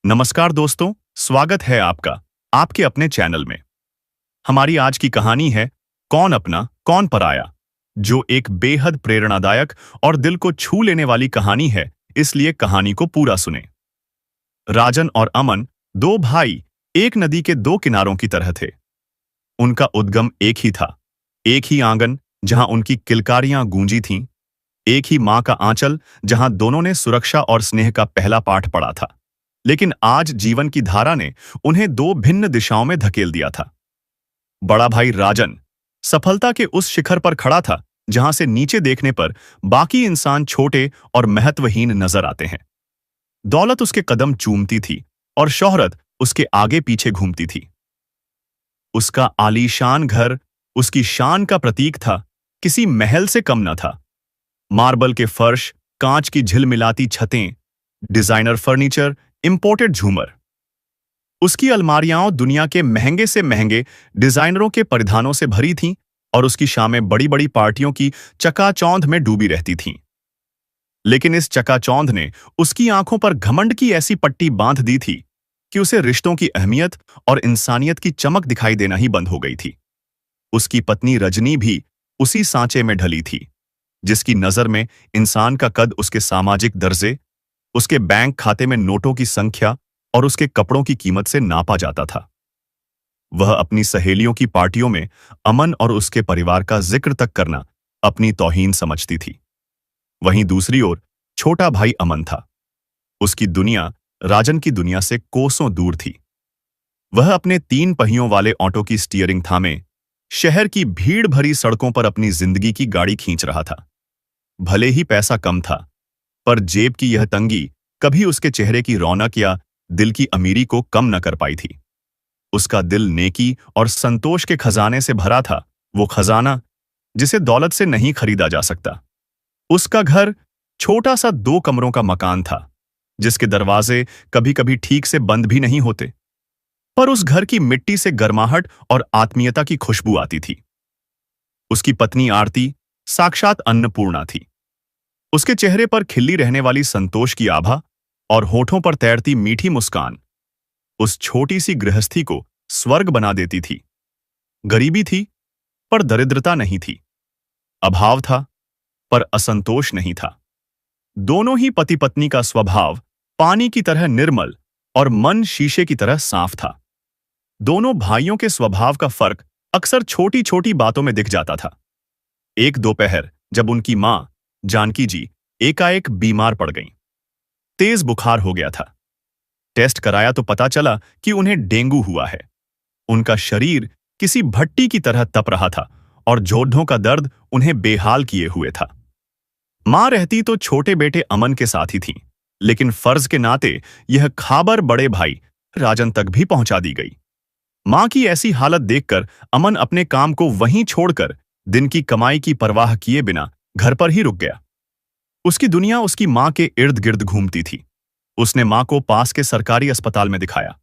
नमस्कार दोस्तों, स्वागत है आपका आपके अपने चैनल में। हमारी आज की कहानी है कौन अपना कौन पराया, जो एक बेहद प्रेरणादायक और दिल को छू लेने वाली कहानी है, इसलिए कहानी को पूरा सुने। राजन और अमन, दो भाई, एक नदी के दो किनारों की तरह थे। उनका उद्गम एक ही था, एक ही आंगन जहां उनकी किलकारियां गूंजी थीं, एक ही मां का आंचल जहां दोनों ने सुरक्षा और स्नेह का पहला पाठ पढ़ा था। लेकिन आज जीवन की धारा ने उन्हें दो भिन्न दिशाओं में धकेल दिया था। बड़ा भाई राजन सफलता के उस शिखर पर खड़ा था जहां से नीचे देखने पर बाकी इंसान छोटे और महत्वहीन नजर आते हैं। दौलत उसके कदम चूमती थी और शोहरत उसके आगे पीछे घूमती थी। उसका आलीशान घर उसकी शान का प्रतीक था, किसी महल से कम न था। मार्बल के फर्श, कांच की झिलमिलाती छतें, डिजाइनर फर्नीचर, इंपोर्टेड झूमर। उसकी अलमारियां दुनिया के महंगे से महंगे डिजाइनरों के परिधानों से भरी थीं और उसकी शामें बड़ी बड़ी पार्टियों की चकाचौंध में डूबी रहती थीं। लेकिन इस चकाचौंध ने उसकी आंखों पर घमंड की ऐसी पट्टी बांध दी थी कि उसे रिश्तों की अहमियत और इंसानियत की चमक दिखाई देना ही बंद हो गई थी। उसकी पत्नी रजनी भी उसी सांचे में ढली थी, जिसकी नजर में इंसान का कद उसके सामाजिक दर्जे, उसके बैंक खाते में नोटों की संख्या और उसके कपड़ों की कीमत से नापा जाता था। वह अपनी सहेलियों की पार्टियों में अमन और उसके परिवार का जिक्र तक करना अपनी तौहीन समझती थी। वहीं दूसरी ओर छोटा भाई अमन था। उसकी दुनिया राजन की दुनिया से कोसों दूर थी। वह अपने 3 पहियों वाले ऑटो की स्टीयरिंग थामे शहर की भीड़ भरी सड़कों पर अपनी जिंदगी की गाड़ी खींच रहा था। भले ही पैसा कम था, पर जेब की यह तंगी कभी उसके चेहरे की रौनक या दिल की अमीरी को कम न कर पाई थी। उसका दिल नेकी और संतोष के खजाने से भरा था, वो खजाना जिसे दौलत से नहीं खरीदा जा सकता। उसका घर छोटा सा 2 कमरों का मकान था, जिसके दरवाजे कभी कभी ठीक से बंद भी नहीं होते, पर उस घर की मिट्टी से गर्माहट और आत्मीयता की खुशबू आती थी। उसकी पत्नी आरती साक्षात अन्नपूर्णा थी। उसके चेहरे पर खिली रहने वाली संतोष की आभा और होठों पर तैरती मीठी मुस्कान उस छोटी सी गृहस्थी को स्वर्ग बना देती थी। गरीबी थी, पर दरिद्रता नहीं थी। अभाव था, पर असंतोष नहीं था। दोनों ही पति पत्नी का स्वभाव पानी की तरह निर्मल और मन शीशे की तरह साफ था। दोनों भाइयों के स्वभाव का फर्क अक्सर छोटी छोटी बातों में दिख जाता था। एक दोपहर जब उनकी मां जानकी जी एकाएक बीमार पड़ गईं। तेज बुखार हो गया था। टेस्ट कराया तो पता चला कि उन्हें डेंगू हुआ है। उनका शरीर किसी भट्टी की तरह तप रहा था और जोड़ों का दर्द उन्हें बेहाल किए हुए था। मां रहती तो छोटे बेटे अमन के साथ ही थी, लेकिन फर्ज के नाते यह खबर बड़े भाई राजन तक भी पहुंचा दी गई। मां की ऐसी हालत देखकर अमन अपने काम को वहीं छोड़कर दिन की कमाई की परवाह किए बिना घर पर ही रुक गया। उसकी दुनिया उसकी मां के इर्द गिर्द घूमती थी। उसने मां को पास के सरकारी अस्पताल में दिखाया।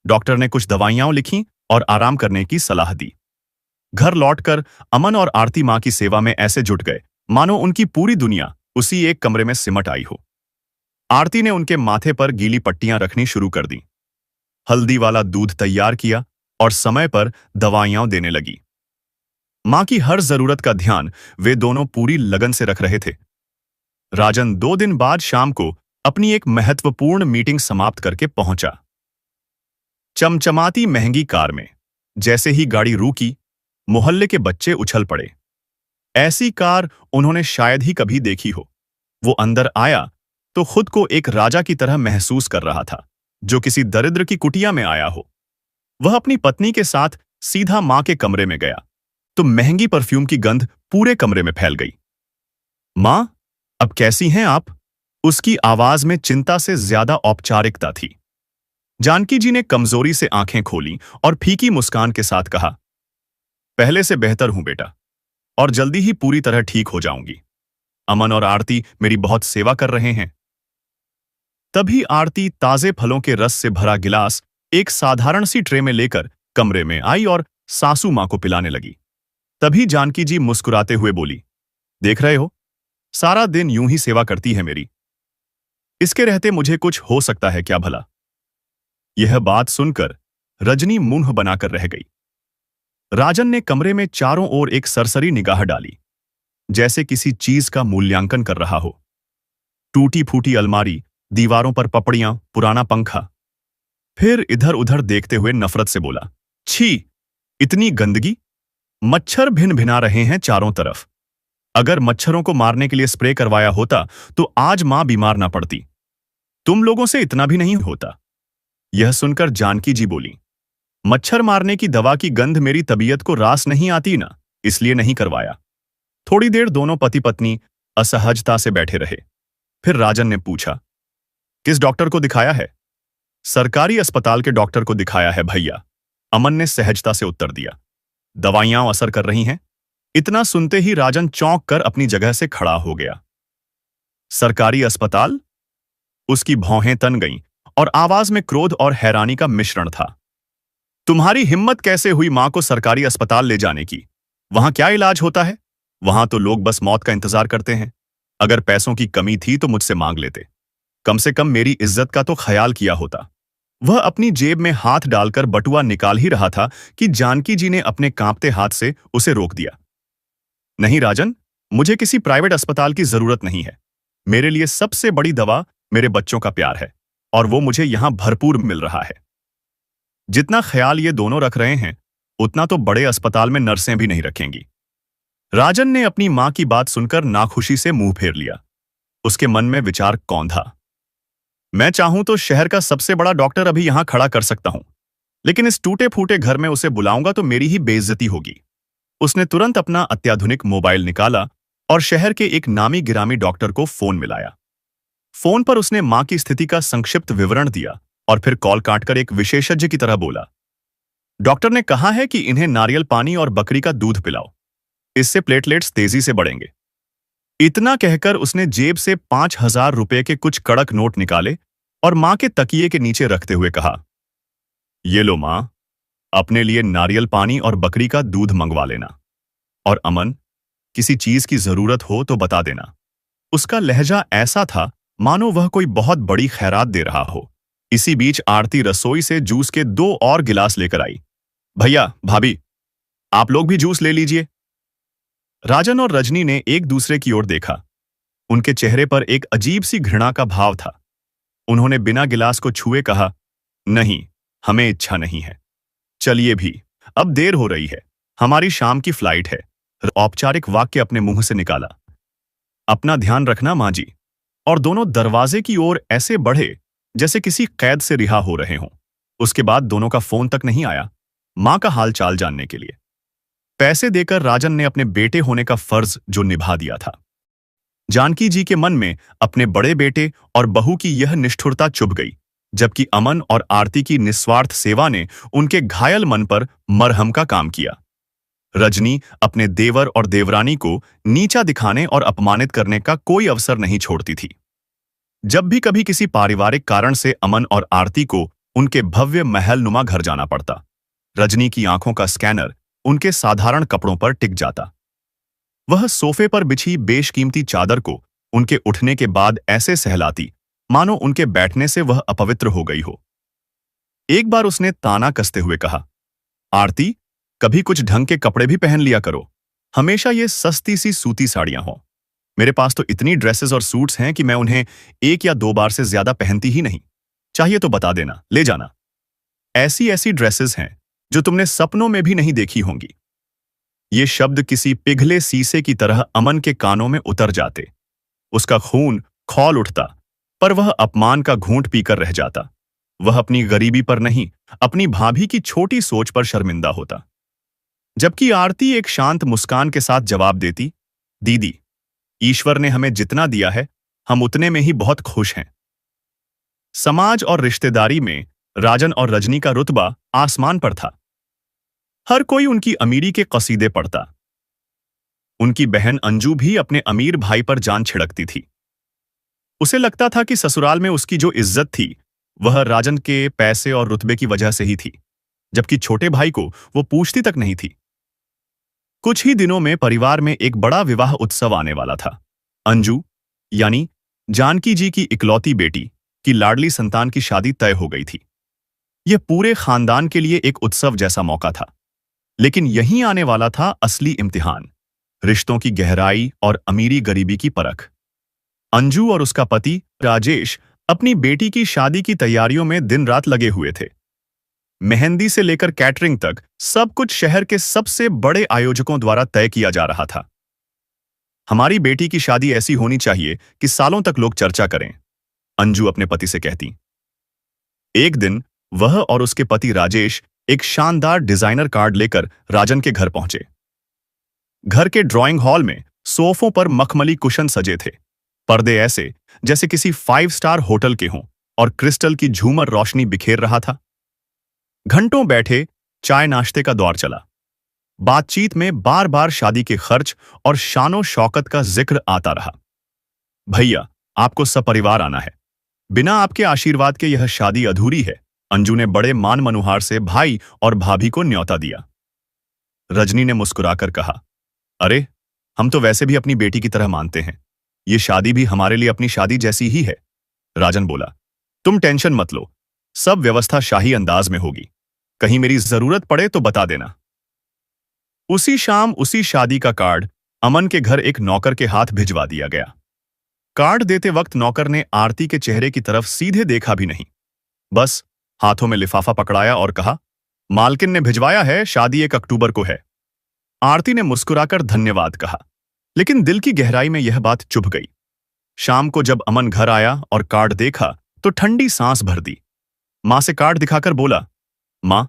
डॉक्टर ने कुछ दवाइयां लिखीं और आराम करने की सलाह दी। घर लौटकर अमन और आरती मां की सेवा में ऐसे जुट गए मानो उनकी पूरी दुनिया उसी एक कमरे में सिमट आई हो। आरती ने उनके माथे पर गीली पट्टियां रखनी शुरू कर दी, हल्दी वाला दूध तैयार किया और समय पर दवाइयां देने लगी। मां की हर जरूरत का ध्यान वे दोनों पूरी लगन से रख रहे थे। राजन 2 दिन बाद शाम को अपनी एक महत्वपूर्ण मीटिंग समाप्त करके पहुंचा। चमचमाती महंगी कार में जैसे ही गाड़ी रुकी, मोहल्ले के बच्चे उछल पड़े। ऐसी कार उन्होंने शायद ही कभी देखी हो। वो अंदर आया तो खुद को एक राजा की तरह महसूस कर रहा था, जो किसी दरिद्र की कुटिया में आया हो। वह अपनी पत्नी के साथ सीधा मां के कमरे में गया तो महंगी परफ्यूम की गंध पूरे कमरे में फैल गई। मां, अब कैसी हैं आप? उसकी आवाज में चिंता से ज्यादा औपचारिकता थी। जानकी जी ने कमजोरी से आंखें खोली और फीकी मुस्कान के साथ कहा, पहले से बेहतर हूं बेटा, और जल्दी ही पूरी तरह ठीक हो जाऊंगी। अमन और आरती मेरी बहुत सेवा कर रहे हैं। तभी आरती ताजे फलों के रस से भरा गिलास एक साधारण सी ट्रे में लेकर कमरे में आई और सासू मां को पिलाने लगी। तभी जानकी जी मुस्कुराते हुए बोली, देख रहे हो, सारा दिन यूं ही सेवा करती है मेरी। इसके रहते मुझे कुछ हो सकता है क्या भला? यह बात सुनकर रजनी मुंह बनाकर रह गई। राजन ने कमरे में चारों ओर एक सरसरी निगाह डाली, जैसे किसी चीज का मूल्यांकन कर रहा हो। टूटी फूटी अलमारी, दीवारों पर पपड़ियां, पुराना पंखा। फिर इधर उधर देखते हुए नफरत से बोला, छी, इतनी गंदगी! मच्छर भिन भिना रहे हैं चारों तरफ। अगर मच्छरों को मारने के लिए स्प्रे करवाया होता तो आज मां बीमार ना पड़ती। तुम लोगों से इतना भी नहीं होता। यह सुनकर जानकी जी बोली, मच्छर मारने की दवा की गंध मेरी तबीयत को रास नहीं आती ना, इसलिए नहीं करवाया। थोड़ी देर दोनों पति पत्नी असहजता से बैठे रहे। फिर राजन ने पूछा, किस डॉक्टर को दिखाया है? सरकारी अस्पताल के डॉक्टर को दिखाया है भैया, अमन ने सहजता से उत्तर दिया। दवाइयां असर कर रही हैं? इतना सुनते ही राजन चौंक कर अपनी जगह से खड़ा हो गया। सरकारी अस्पताल? उसकी भौहें तन गईं और आवाज में क्रोध और हैरानी का मिश्रण था। तुम्हारी हिम्मत कैसे हुई मां को सरकारी अस्पताल ले जाने की? वहां क्या इलाज होता है? वहां तो लोग बस मौत का इंतजार करते हैं। अगर पैसों की कमी थी तो मुझसे मांग लेते, कम से कम मेरी इज्जत का तो ख्याल किया होता। वह अपनी जेब में हाथ डालकर बटुआ निकाल ही रहा था कि जानकी जी ने अपने कांपते हाथ से उसे रोक दिया। नहीं राजन, मुझे किसी प्राइवेट अस्पताल की जरूरत नहीं है। मेरे लिए सबसे बड़ी दवा मेरे बच्चों का प्यार है, और वो मुझे यहां भरपूर मिल रहा है। जितना ख्याल ये दोनों रख रहे हैं, उतना तो बड़े अस्पताल में नर्सें भी नहीं रखेंगी। राजन ने अपनी मां की बात सुनकर नाखुशी से मुंह फेर लिया। उसके मन में विचार कौंधा। मैं चाहूं तो शहर का सबसे बड़ा डॉक्टर अभी यहां खड़ा कर सकता हूं, लेकिन इस टूटे फूटे घर में उसे बुलाऊंगा तो मेरी ही बेइज्जती होगी। उसने तुरंत अपना अत्याधुनिक मोबाइल निकाला और शहर के एक नामी गिरामी डॉक्टर को फोन मिलाया। फोन पर उसने मां की स्थिति का संक्षिप्त विवरण दिया और फिर कॉल काटकर एक विशेषज्ञ की तरह बोला, डॉक्टर ने कहा है कि इन्हें नारियल पानी और बकरी का दूध पिलाओ, इससे प्लेटलेट्स तेजी से बढ़ेंगे। इतना कहकर उसने जेब से 5,000 रुपए के कुछ कड़क नोट निकाले और मां के तकिए के नीचे रखते हुए कहा, ये लो मां, अपने लिए नारियल पानी और बकरी का दूध मंगवा लेना। और अमन, किसी चीज की जरूरत हो तो बता देना। उसका लहजा ऐसा था मानो वह कोई बहुत बड़ी खैरात दे रहा हो। इसी बीच आरती रसोई से जूस के 2 और गिलास लेकर आई। भैया, भाभी, आप लोग भी जूस ले लीजिए। राजन और रजनी ने एक दूसरे की ओर देखा। उनके चेहरे पर एक अजीब सी घृणा का भाव था। उन्होंने बिना गिलास को छुए कहा, नहीं, हमें इच्छा नहीं है। चलिए भी, अब देर हो रही है, हमारी शाम की फ्लाइट है। औपचारिक वाक्य अपने मुंह से निकाला। अपना ध्यान रखना मां जी। और दोनों दरवाजे की ओर ऐसे बढ़े जैसे किसी कैद से रिहा हो रहे हों। उसके बाद दोनों का फोन तक नहीं आया मां का हाल चाल जानने के लिए। पैसे देकर राजन ने अपने बेटे होने का फर्ज जो निभा दिया था। जानकी जी के मन में अपने बड़े बेटे और बहू की यह निष्ठुरता चुभ गई, जबकि अमन और आरती की निस्वार्थ सेवा ने उनके घायल मन पर मरहम का काम किया। रजनी अपने देवर और देवरानी को नीचा दिखाने और अपमानित करने का कोई अवसर नहीं छोड़ती थी। जब भी कभी किसी पारिवारिक कारण से अमन और आरती को उनके भव्य महलनुमा घर जाना पड़ता, रजनी की आंखों का स्कैनर उनके साधारण कपड़ों पर टिक जाता। वह सोफे पर बिछी बेशकीमती चादर को उनके उठने के बाद ऐसे सहलाती मानो उनके बैठने से वह अपवित्र हो गई हो। एक बार उसने ताना कसते हुए कहा, आरती, कभी कुछ ढंग के कपड़े भी पहन लिया करो, हमेशा ये सस्ती सी सूती साड़ियां हों। मेरे पास तो इतनी ड्रेसेस और सूट्स हैं कि मैं उन्हें 1 या 2 बार से ज्यादा पहनती ही नहीं। चाहिए तो बता देना, ले जाना। ऐसी ऐसी ड्रेसेस हैं जो तुमने सपनों में भी नहीं देखी होंगी। ये शब्द किसी पिघले शीशे की तरह अमन के कानों में उतर जाते। उसका खून खौल उठता, पर वह अपमान का घूंट पीकर रह जाता। वह अपनी गरीबी पर नहीं, अपनी भाभी की छोटी सोच पर शर्मिंदा होता। जबकि आरती एक शांत मुस्कान के साथ जवाब देती, दीदी, ईश्वर ने हमें जितना दिया है, हम उतने में ही बहुत खुश हैं। समाज और रिश्तेदारी में राजन और रजनी का रुतबा आसमान पर था। हर कोई उनकी अमीरी के कसीदे पढ़ता। उनकी बहन अंजू भी अपने अमीर भाई पर जान छिड़कती थी। उसे लगता था कि ससुराल में उसकी जो इज्जत थी, वह राजन के पैसे और रुतबे की वजह से ही थी, जबकि छोटे भाई को वो पूछती तक नहीं थी। कुछ ही दिनों में परिवार में एक बड़ा विवाह उत्सव आने वाला था। अंजू, यानी जानकी जी की इकलौती बेटी की लाडली संतान की शादी तय हो गई थी। यह पूरे खानदान के लिए एक उत्सव जैसा मौका था। लेकिन यहीं आने वाला था असली इम्तिहान, रिश्तों की गहराई और अमीरी गरीबी की परख। अंजू और उसका पति राजेश अपनी बेटी की शादी की तैयारियों में दिन रात लगे हुए थे। मेहंदी से लेकर कैटरिंग तक सब कुछ शहर के सबसे बड़े आयोजकों द्वारा तय किया जा रहा था। हमारी बेटी की शादी ऐसी होनी चाहिए कि सालों तक लोग चर्चा करें, अंजू अपने पति से कहती। एक दिन वह और उसके पति राजेश एक शानदार डिजाइनर कार्ड लेकर राजन के घर पहुंचे। घर के ड्राइंग हॉल में सोफों पर मखमली कुशन सजे थे, पर्दे ऐसे जैसे किसी 5 स्टार होटल के हों, और क्रिस्टल की झूमर रोशनी बिखेर रहा था। घंटों बैठे चाय नाश्ते का दौर चला। बातचीत में बार बार शादी के खर्च और शानो शौकत का जिक्र आता रहा। भैया, आपको सपरिवार आना है, बिना आपके आशीर्वाद के यह शादी अधूरी है। अंजू ने बड़े मान मनुहार से भाई और भाभी को न्योता दिया। रजनी ने मुस्कुराकर कहा, अरे, हम तो वैसे भी अपनी बेटी की तरह मानते हैं, ये शादी भी हमारे लिए अपनी शादी जैसी ही है। राजन बोला, तुम टेंशन मत लो, सब व्यवस्था शाही अंदाज में होगी, कहीं मेरी जरूरत पड़े तो बता देना। उसी शाम उसी शादी का कार्ड अमन के घर एक नौकर के हाथ भिजवा दिया गया। कार्ड देते वक्त नौकर ने आरती के चेहरे की तरफ सीधे देखा भी नहीं, बस हाथों में लिफाफा पकड़ाया और कहा, मालकिन ने भिजवाया है, शादी 1 अक्टूबर को है। आरती ने मुस्कुराकर धन्यवाद कहा, लेकिन दिल की गहराई में यह बात चुभ गई। शाम को जब अमन घर आया और कार्ड देखा तो ठंडी सांस भर दी। मां से कार्ड दिखाकर बोला, मां,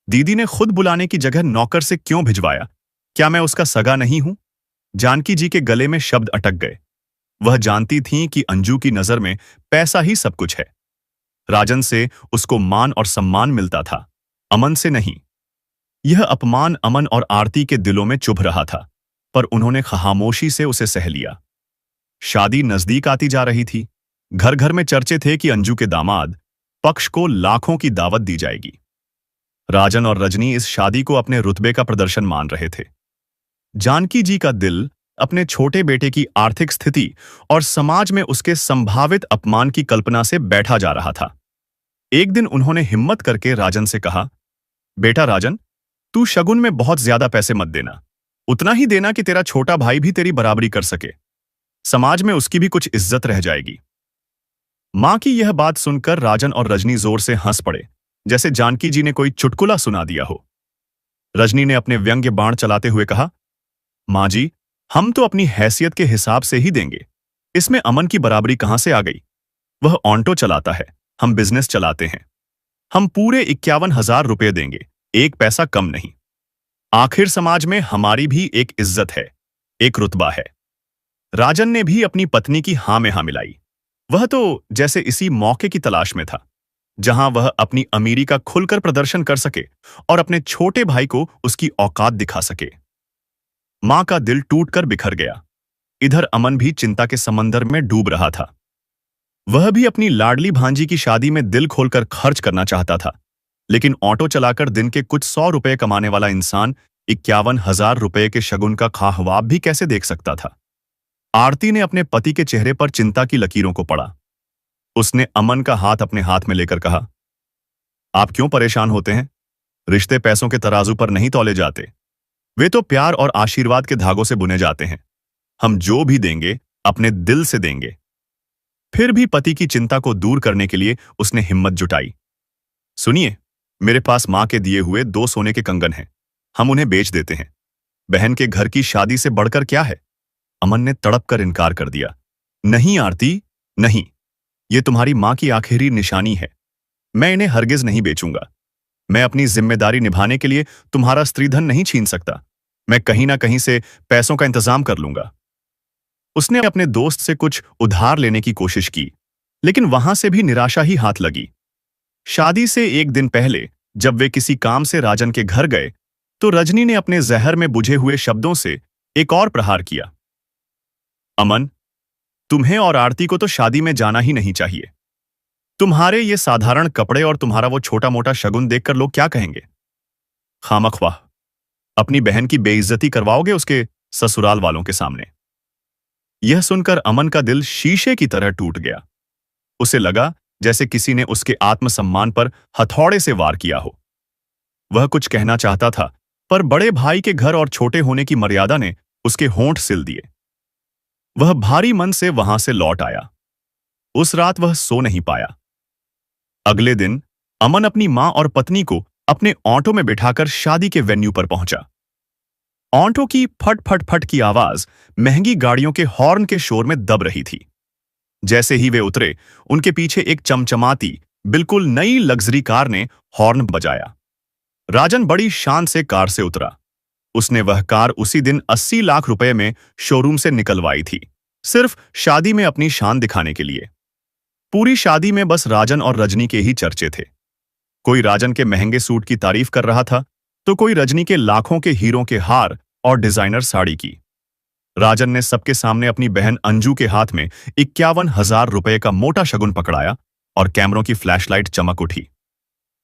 दीदी ने खुद बुलाने की जगह नौकर से क्यों भिजवाया? क्या मैं उसका सगा नहीं हूं? जानकी जी के गले में शब्द अटक गए। वह जानती थीं कि अंजू की नजर में पैसा ही सब कुछ है। राजन से उसको मान और सम्मान मिलता था, अमन से नहीं। यह अपमान अमन और आरती के दिलों में चुभ रहा था, पर उन्होंने खामोशी से उसे सह लिया। शादी नजदीक आती जा रही थी। घर घर में चर्चे थे कि अंजू के दामाद पक्ष को लाखों की दावत दी जाएगी। राजन और रजनी इस शादी को अपने रुतबे का प्रदर्शन मान रहे थे। जानकी जी का दिल अपने छोटे बेटे की आर्थिक स्थिति और समाज में उसके संभावित अपमान की कल्पना से बैठा जा रहा था। एक दिन उन्होंने हिम्मत करके राजन से कहा, बेटा राजन, तू शगुन में बहुत ज्यादा पैसे मत देना, उतना ही देना कि तेरा छोटा भाई भी तेरी बराबरी कर सके, समाज में उसकी भी कुछ इज्जत रह जाएगी। मां की यह बात सुनकर राजन और रजनी जोर से हंस पड़े, जैसे जानकी जी ने कोई चुटकुला सुना दिया हो। रजनी ने अपने व्यंग्य बाण चलाते हुए कहा, मां जी, हम तो अपनी हैसियत के हिसाब से ही देंगे, इसमें अमन की बराबरी कहां से आ गई? वह ऑन्टो चलाता है, हम बिजनेस चलाते हैं। हम पूरे 51,000 रुपये देंगे, 1 पैसा कम नहीं। आखिर समाज में हमारी भी एक इज्जत है, एक रुतबा है। राजन ने भी अपनी पत्नी की हां में हां मिलाई। वह तो जैसे इसी मौके की तलाश में था, जहां वह अपनी अमीरी का खुलकर प्रदर्शन कर सके और अपने छोटे भाई को उसकी औकात दिखा सके। मां का दिल टूटकर बिखर गया। इधर अमन भी चिंता के समंदर में डूब रहा था। वह भी अपनी लाडली भांजी की शादी में दिल खोलकर खर्च करना चाहता था, लेकिन ऑटो चलाकर दिन के कुछ 100 रुपए कमाने वाला इंसान 51,000 रुपए के शगुन का ख्वाब भी कैसे देख सकता था? आरती ने अपने पति के चेहरे पर चिंता की लकीरों को पढ़ा। उसने अमन का हाथ अपने हाथ में लेकर कहा, आप क्यों परेशान होते हैं? रिश्ते पैसों के तराजू पर नहीं तौले जाते, वे तो प्यार और आशीर्वाद के धागों से बुने जाते हैं। हम जो भी देंगे अपने दिल से देंगे। फिर भी पति की चिंता को दूर करने के लिए उसने हिम्मत जुटाई। सुनिए, मेरे पास मां के दिए हुए 2 सोने के कंगन हैं, हम उन्हें बेच देते हैं। बहन के घर की शादी से बढ़कर क्या है? अमन ने तड़प कर इनकार कर दिया। नहीं आरती, नहीं, ये तुम्हारी मां की आखिरी निशानी है। मैं इन्हें हरगिज नहीं बेचूंगा। मैं अपनी जिम्मेदारी निभाने के लिए तुम्हारा स्त्रीधन नहीं छीन सकता। मैं कहीं ना कहीं से पैसों का इंतजाम कर लूंगा। उसने अपने दोस्त से कुछ उधार लेने की कोशिश की, लेकिन वहां से भी निराशा ही हाथ लगी। शादी से एक दिन पहले जब वे किसी काम से राजन के घर गए, तो रजनी ने अपने जहर में बुझे हुए शब्दों से एक और प्रहार किया। अमन, तुम्हें और आरती को तो शादी में जाना ही नहीं चाहिए। तुम्हारे ये साधारण कपड़े और तुम्हारा वो छोटा मोटा शगुन देखकर लोग क्या कहेंगे? खामख्वाह अपनी बहन की बेइज्जती करवाओगे उसके ससुराल वालों के सामने। यह सुनकर अमन का दिल शीशे की तरह टूट गया। उसे लगा जैसे किसी ने उसके आत्मसम्मान पर हथौड़े से वार किया हो। वह कुछ कहना चाहता था, पर बड़े भाई के घर और छोटे होने की मर्यादा ने उसके होंठ सिल दिए। वह भारी मन से वहां से लौट आया। उस रात वह सो नहीं पाया। अगले दिन अमन अपनी मां और पत्नी को अपने ऑटो में बिठाकर शादी के वेन्यू पर पहुंचा। ऑटो की फट फट फट की आवाज महंगी गाड़ियों के हॉर्न के शोर में दब रही थी। जैसे ही वे उतरे, उनके पीछे एक चमचमाती, बिल्कुल नई लग्जरी कार ने हॉर्न बजाया। राजन बड़ी शान से कार से उतरा। उसने वह कार उसी दिन 80 लाख रुपए में शोरूम से निकलवाई थी, सिर्फ शादी में अपनी शान दिखाने के लिए। पूरी शादी में बस राजन और रजनी के ही चर्चे थे। कोई राजन के महंगे सूट की तारीफ कर रहा था, तो कोई रजनी के लाखों के हीरों के हार और डिजाइनर साड़ी की। राजन ने सबके सामने अपनी बहन अंजू के हाथ में 51,000 रुपए का मोटा शगुन पकड़ाया और कैमरों की फ्लैशलाइट चमक उठी।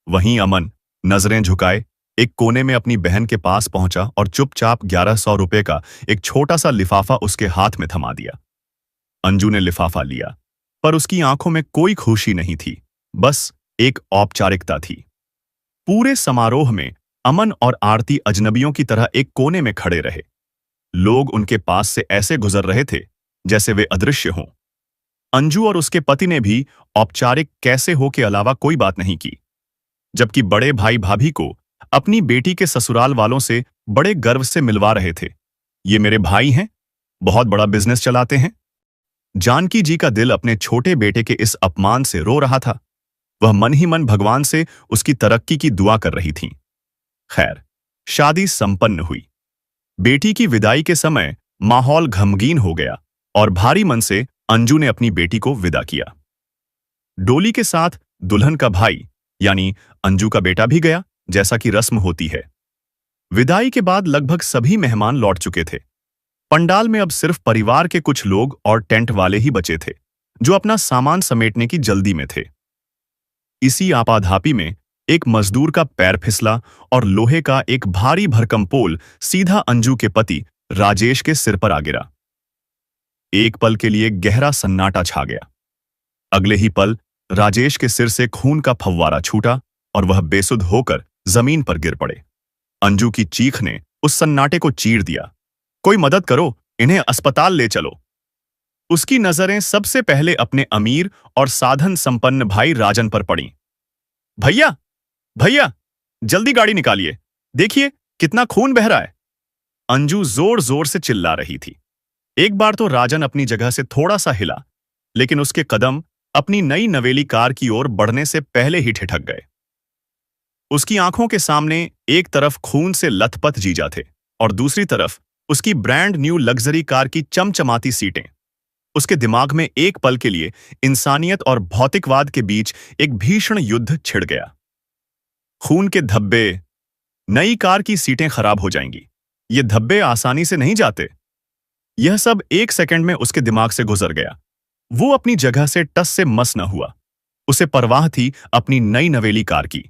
वहीं अमन नजरें झुकाए एक कोने में अपनी बहन के पास पहुंचा और चुपचाप 1100 रुपए का एक छोटा सा लिफाफा उसके हाथ में थमा दिया। अंजू ने लिफाफा लिया, पर उसकी आंखों में कोई खुशी नहीं थी, बस एक औपचारिकता थी। पूरे समारोह में अमन और आरती अजनबियों की तरह एक कोने में खड़े रहे। लोग उनके पास से ऐसे गुजर रहे थे जैसे वे अदृश्य हों। अंजू और उसके पति ने भी औपचारिक कैसे हो के अलावा कोई बात नहीं की, जबकि बड़े भाई भाभी को अपनी बेटी के ससुराल वालों से बड़े गर्व से मिलवा रहे थे। ये मेरे भाई हैं, बहुत बड़ा बिजनेस चलाते हैं। जानकी जी का दिल अपने छोटे बेटे के इस अपमान से रो रहा था। वह मन ही मन भगवान से उसकी तरक्की की दुआ कर रही थीं। खैर, शादी संपन्न हुई। बेटी की विदाई के समय माहौल गमगीन हो गया और भारी मन से अंजू ने अपनी बेटी को विदा किया। डोली के साथ दुल्हन का भाई यानी अंजू का बेटा भी गया, जैसा कि रस्म होती है। विदाई के बाद लगभग सभी मेहमान लौट चुके थे। पंडाल में अब सिर्फ परिवार के कुछ लोग और टेंट वाले ही बचे थे, जो अपना सामान समेटने की जल्दी में थे। इसी आपाधापी में एक मजदूर का पैर फिसला और लोहे का एक भारी भरकम पोल सीधा अंजू के पति राजेश के सिर पर आ गिरा। एक पल के लिए गहरा सन्नाटा छा गया। अगले ही पल राजेश के सिर से खून का फव्वारा छूटा और वह बेसुध होकर जमीन पर गिर पड़े। अंजू की चीख ने उस सन्नाटे को चीर दिया। कोई मदद करो, इन्हें अस्पताल ले चलो। उसकी नजरें सबसे पहले अपने अमीर और साधन संपन्न भाई राजन पर पड़ीं। भैया, भैया, जल्दी गाड़ी निकालिए, देखिए कितना खून बह रहा है। अंजू जोर जोर से चिल्ला रही थी। एक बार तो राजन अपनी जगह से थोड़ा सा हिला, लेकिन उसके कदम अपनी नई नवेली कार की ओर बढ़ने से पहले ही ठिठक गए। उसकी आंखों के सामने एक तरफ खून से लथपथ जीजा थे और दूसरी तरफ उसकी ब्रांड न्यू लग्जरी कार की चमचमाती सीटें। उसके दिमाग में एक पल के लिए इंसानियत और भौतिकवाद के बीच एक भीषण युद्ध छिड़ गया। खून के धब्बे, नई कार की सीटें खराब हो जाएंगी, ये धब्बे आसानी से नहीं जाते। यह सब एक सेकंड में उसके दिमाग से गुजर गया। वो अपनी जगह से टस से मस न हुआ। उसे परवाह थी अपनी नई नवेली कार की।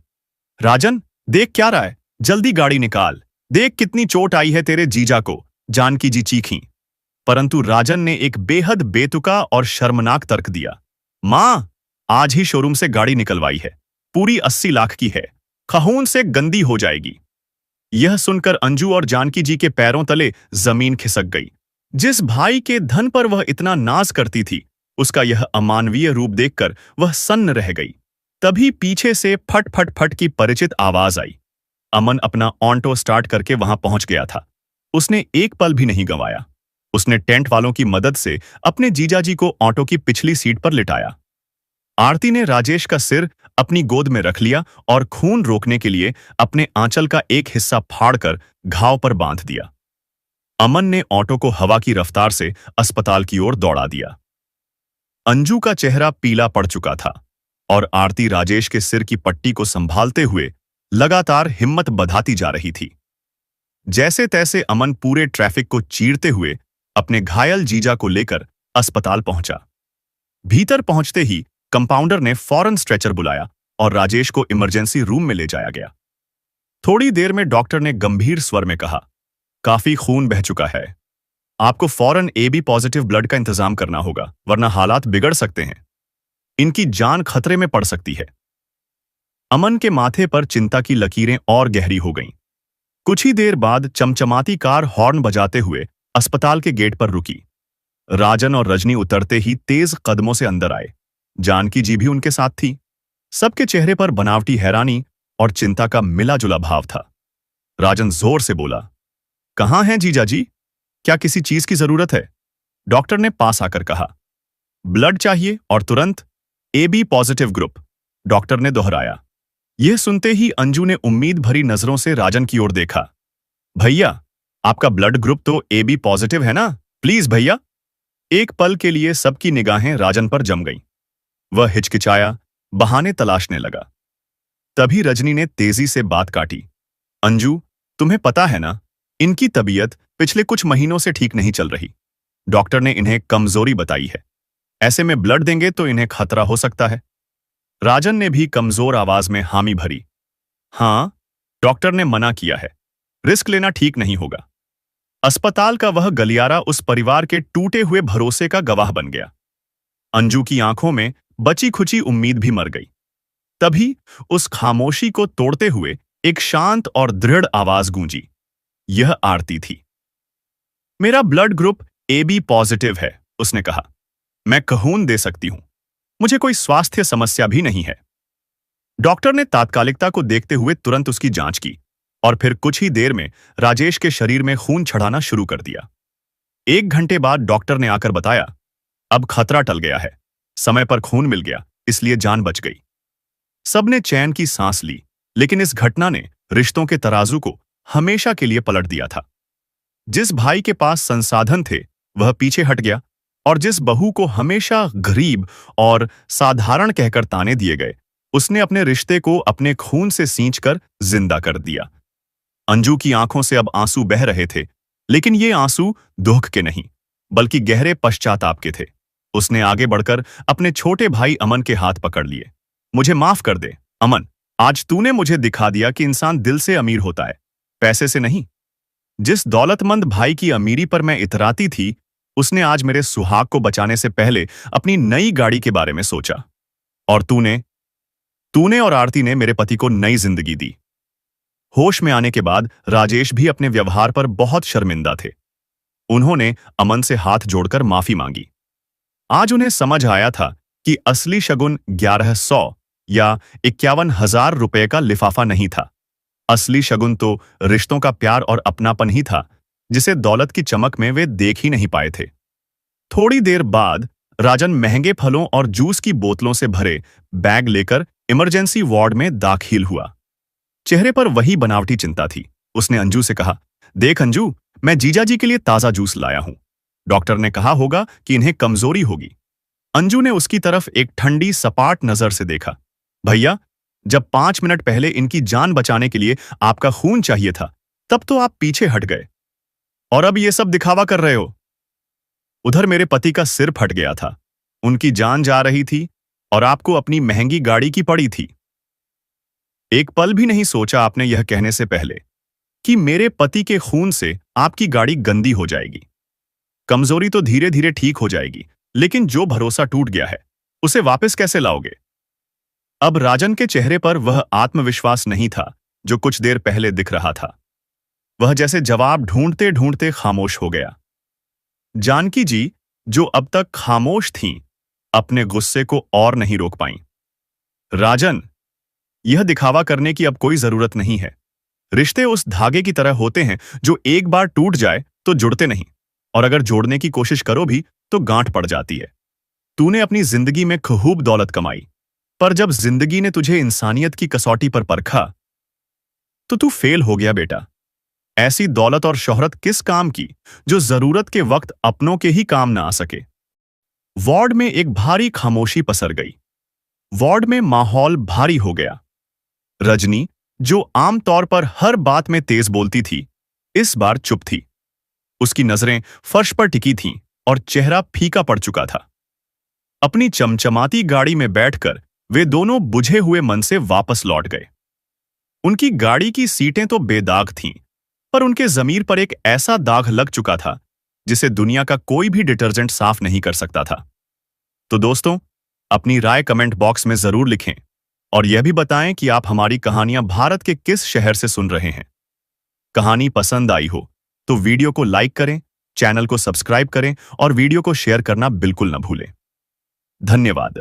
राजन, देख क्या रहा है, जल्दी गाड़ी निकाल, देख कितनी चोट आई है तेरे जीजा को, जानकी जी चीखीं। परंतु राजन ने एक बेहद बेतुका और शर्मनाक तर्क दिया। मां, आज ही शोरूम से गाड़ी निकलवाई है, पूरी 80 लाख की है, खहून से गंदी हो जाएगी। यह सुनकर अंजू और जानकी जी के पैरों तले जमीन खिसक गई। जिस भाई के धन पर वह इतना नाज करती थी, उसका यह अमानवीय रूप देखकर वह सन्न रह गई। तभी पीछे से फट फट फट की परिचित आवाज आई। अमन अपना ऑटो स्टार्ट करके वहां पहुंच गया था। उसने एक पल भी नहीं गंवाया। उसने टेंट वालों की मदद से अपने जीजाजी को ऑटो की पिछली सीट पर लिटाया। आरती ने राजेश का सिर अपनी गोद में रख लिया और खून रोकने के लिए अपने आंचल का एक हिस्सा फाड़कर घाव पर बांध दिया। अमन ने ऑटो को हवा की रफ्तार से अस्पताल की ओर दौड़ा दिया। अंजू का चेहरा पीला पड़ चुका था और आरती राजेश के सिर की पट्टी को संभालते हुए लगातार हिम्मत बधाती जा रही थी। जैसे तैसे अमन पूरे ट्रैफिक को चीरते हुए अपने घायल जीजा को लेकर अस्पताल पहुंचा। भीतर पहुंचते ही कंपाउंडर ने फौरन स्ट्रेचर बुलाया और राजेश को इमरजेंसी रूम में ले जाया गया। थोड़ी देर में डॉक्टर ने गंभीर स्वर में कहा, काफी खून बह चुका है, आपको फौरन AB पॉजिटिव ब्लड का इंतजाम करना होगा, वरना हालात बिगड़ सकते हैं। इनकी जान खतरे में पड़ सकती है। अमन के माथे पर चिंता की लकीरें और गहरी हो गईं। कुछ ही देर बाद चमचमाती कार हॉर्न बजाते हुए अस्पताल के गेट पर रुकी। राजन और रजनी उतरते ही तेज कदमों से अंदर आए। जानकी जी भी उनके साथ थी। सबके चेहरे पर बनावटी हैरानी और चिंता का मिला जुला भाव था। राजन जोर से बोला, कहाँ हैं जीजा जी? क्या किसी चीज की जरूरत है? डॉक्टर ने पास आकर कहा। ब्लड चाहिए और तुरंत। AB पॉजिटिव ग्रुप, डॉक्टर ने दोहराया। यह सुनते ही अंजू ने उम्मीद भरी नजरों से राजन की ओर देखा। भैया, आपका ब्लड ग्रुप तो AB पॉजिटिव है ना? प्लीज भैया। एक पल के लिए सबकी निगाहें राजन पर जम गईं। वह हिचकिचाया, बहाने तलाशने लगा। तभी रजनी ने तेजी से बात काटी। अंजू, तुम्हें पता है ना, इनकी तबीयत पिछले कुछ महीनों से ठीक नहीं चल रही। डॉक्टर ने इन्हें कमजोरी बताई है। ऐसे में ब्लड देंगे तो इन्हें खतरा हो सकता है। राजन ने भी कमजोर आवाज में हामी भरी। हाँ, डॉक्टर ने मना किया है। रिस्क लेना ठीक नहीं होगा। अस्पताल का वह गलियारा उस परिवार के टूटे हुए भरोसे का गवाह बन गया। अंजू की आंखों में बची खुची उम्मीद भी मर गई। तभी उस खामोशी को तोड़ते हुए एक शांत और दृढ़ आवाज गूंजी। यह आरती थी। मेरा ब्लड ग्रुप AB पॉजिटिव है, उसने कहा। मैं खून दे सकती हूं। मुझे कोई स्वास्थ्य समस्या भी नहीं है। डॉक्टर ने तात्कालिकता को देखते हुए तुरंत उसकी जांच की और फिर कुछ ही देर में राजेश के शरीर में खून चढ़ाना शुरू कर दिया। 1 घंटे बाद डॉक्टर ने आकर बताया, अब खतरा टल गया है। समय पर खून मिल गया, इसलिए जान बच गई। सबने चैन की सांस ली, लेकिन इस घटना ने रिश्तों के तराजू को हमेशा के लिए पलट दिया था। जिस भाई के पास संसाधन थे, वह पीछे हट गया और जिस बहू को हमेशा गरीब और साधारण कहकर ताने दिए गए, उसने अपने रिश्ते को अपने खून से सींचकर जिंदा कर दिया। अंजू की आंखों से अब आंसू बह रहे थे, लेकिन ये आंसू दुख के नहीं, बल्कि गहरे पश्चाताप के थे। उसने आगे बढ़कर अपने छोटे भाई अमन के हाथ पकड़ लिए। मुझे माफ कर दे, अमन। आज तूने मुझे दिखा दिया कि इंसान दिल से अमीर होता है, पैसे से नहीं। जिस दौलतमंद भाई की अमीरी पर मैं इतराती थी, उसने आज मेरे सुहाग को बचाने से पहले अपनी नई गाड़ी के बारे में सोचा। और तूने और आरती ने मेरे पति को नई जिंदगी दी। होश में आने के बाद राजेश भी अपने व्यवहार पर बहुत शर्मिंदा थे। उन्होंने अमन से हाथ जोड़कर माफी मांगी। आज उन्हें समझ आया था कि असली शगुन 1100 या 51,000 रुपए का लिफाफा नहीं था। असली शगुन तो रिश्तों का प्यार और अपनापन ही था, जिसे दौलत की चमक में वे देख ही नहीं पाए थे। थोड़ी देर बाद राजन महंगे फलों और जूस की बोतलों से भरे बैग लेकर इमरजेंसी वार्ड में दाखिल हुआ। चेहरे पर वही बनावटी चिंता थी। उसने अंजू से कहा, देख अंजू, मैं जीजा जी के लिए ताजा जूस लाया हूं। डॉक्टर ने कहा होगा कि इन्हें कमजोरी होगी। अंजू ने उसकी तरफ एक ठंडी सपाट नजर से देखा। भैया, जब 5 मिनट पहले इनकी जान बचाने के लिए आपका खून चाहिए था, तब तो आप पीछे हट गए, और अब ये सब दिखावा कर रहे हो। उधर मेरे पति का सिर फट गया था, उनकी जान जा रही थी, और आपको अपनी महंगी गाड़ी की पड़ी थी। एक पल भी नहीं सोचा आपने यह कहने से पहले कि मेरे पति के खून से आपकी गाड़ी गंदी हो जाएगी। कमजोरी तो धीरे धीरे ठीक हो जाएगी, लेकिन जो भरोसा टूट गया है, उसे वापस कैसे लाओगे? अब राजन के चेहरे पर वह आत्मविश्वास नहीं था जो कुछ देर पहले दिख रहा था। वह जैसे जवाब ढूंढते ढूंढते खामोश हो गया। जानकी जी, जो अब तक खामोश थीं, अपने गुस्से को और नहीं रोक पाईं। राजन, यह दिखावा करने की अब कोई जरूरत नहीं है। रिश्ते उस धागे की तरह होते हैं जो एक बार टूट जाए तो जुड़ते नहीं, और अगर जोड़ने की कोशिश करो भी तो गांठ पड़ जाती है। तूने अपनी जिंदगी में खूब दौलत कमाई, पर जब जिंदगी ने तुझे इंसानियत की कसौटी पर परखा तो तू फेल हो गया बेटा। ऐसी दौलत और शोहरत किस काम की जो जरूरत के वक्त अपनों के ही काम ना आ सके। वार्ड में एक भारी खामोशी पसर गई। वार्ड में माहौल भारी हो गया। रजनी, जो आमतौर पर हर बात में तेज बोलती थी, इस बार चुप थी। उसकी नजरें फर्श पर टिकी थीं और चेहरा फीका पड़ चुका था। अपनी चमचमाती गाड़ी में बैठकर वे दोनों बुझे हुए मन से वापस लौट गए। उनकी गाड़ी की सीटें तो बेदाग थीं, पर उनके जमीर पर एक ऐसा दाग लग चुका था जिसे दुनिया का कोई भी डिटर्जेंट साफ नहीं कर सकता था। तो दोस्तों, अपनी राय कमेंट बॉक्स में जरूर लिखें और यह भी बताएं कि आप हमारी कहानियां भारत के किस शहर से सुन रहे हैं। कहानी पसंद आई हो तो वीडियो को लाइक करें, चैनल को सब्सक्राइब करें और वीडियो को शेयर करना बिल्कुल न भूलें। धन्यवाद।